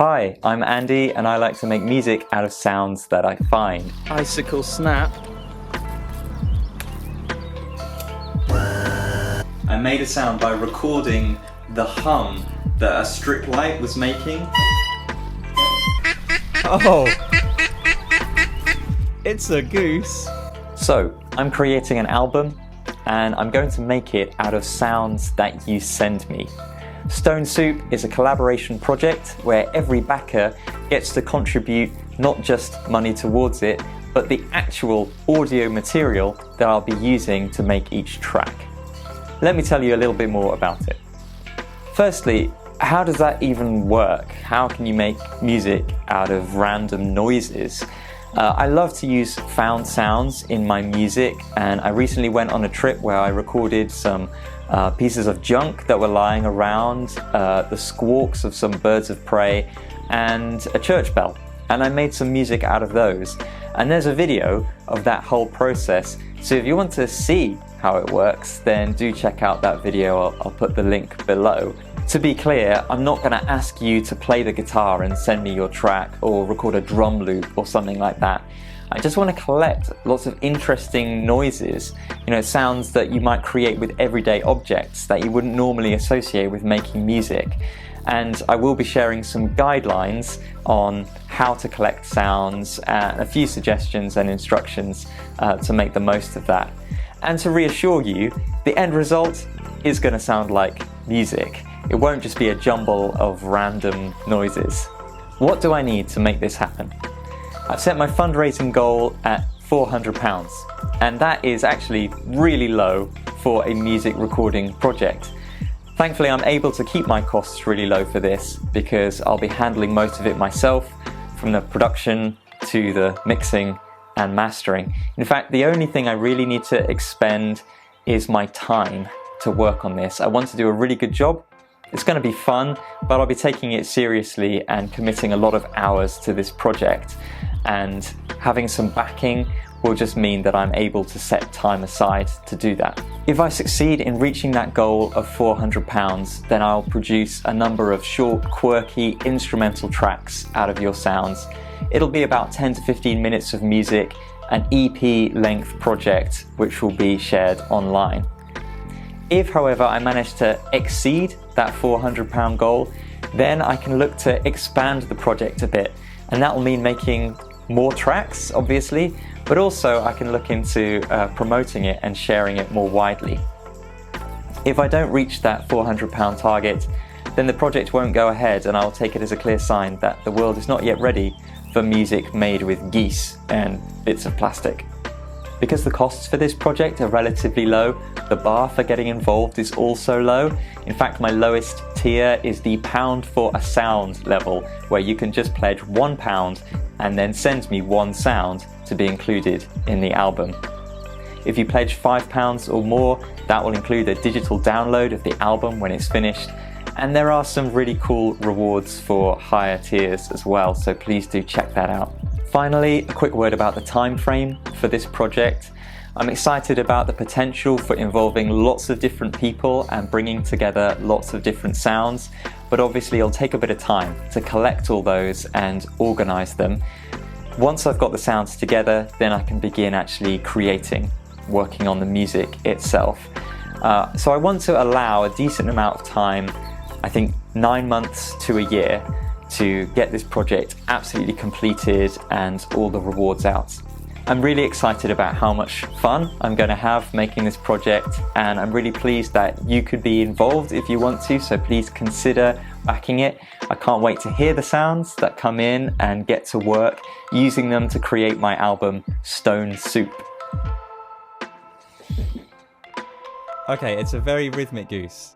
Hi, I'm Andy and I like to make music out of sounds that I find. Icicle snap. I made a sound by recording the hum that a strip light was making. Oh! It's a goose. So, I'm creating an album and I'm going to make it out of sounds that you send me. Stone Soup is a collaboration project where every backer gets to contribute not just money towards it, but the actual audio material that I'll be using to make each track. Let me tell you a little bit more about it. Firstly, how does that even work? How can you make music out of random noises? I love to use found sounds in my music, and I recently went on a trip where I recorded some pieces of junk that were lying around, the squawks of some birds of prey, and a church bell. And I made some music out of those. And there's a video of that whole process. So if you want to see how it works, then do check out that video. I'll put the link below. To be clear, I'm not going to ask you to play the guitar and send me your track or record a drum loop or something like that. I just want to collect lots of interesting noises, sounds that you might create with everyday objects that you wouldn't normally associate with making music. And I will be sharing some guidelines on how to collect sounds and a few suggestions and instructions to make the most of that. And to reassure you, the end result is going to sound like music. It won't just be a jumble of random noises. What do I need to make this happen? I've set my fundraising goal at £400, and that is actually really low for a music recording project. Thankfully, I'm able to keep my costs really low for this because I'll be handling most of it myself, from the production to the mixing and mastering. In fact, the only thing I really need to expend is my time to work on this. I want to do a really good job. It's going to be fun, but I'll be taking it seriously and committing a lot of hours to this project. And having some backing will just mean that I'm able to set time aside to do that. If I succeed in reaching that goal of £400, then I'll produce a number of short, quirky, instrumental tracks out of your sounds. It'll be about 10 to 15 minutes of music, an EP-length project which will be shared online. If, however, I manage to exceed that £400 goal, then I can look to expand the project a bit. And that will mean making more tracks, obviously, but also I can look into promoting it and sharing it more widely. If I don't reach that £400 target, then the project won't go ahead, and I'll take it as a clear sign that the world is not yet ready for music made with geese and bits of plastic. Because the costs for this project are relatively low, the bar for getting involved is also low. In fact, my lowest tier is the £1 for a sound level, where you can just pledge £1 and then send me one sound to be included in the album. If you pledge £5 or more, that will include a digital download of the album when it's finished. And there are some really cool rewards for higher tiers as well, so please do check that out. Finally, a quick word about the time frame for this project. I'm excited about the potential for involving lots of different people and bringing together lots of different sounds, but obviously it'll take a bit of time to collect all those and organize them. Once I've got the sounds together, then I can begin actually working on the music itself. So I want to allow a decent amount of time, I think 9 months to a year, to get this project absolutely completed and all the rewards out. I'm really excited about how much fun I'm going to have making this project, and I'm really pleased that you could be involved if you want to, so please consider backing it. I can't wait to hear the sounds that come in and get to work using them to create my album Stone Soup. Okay, it's a very rhythmic goose.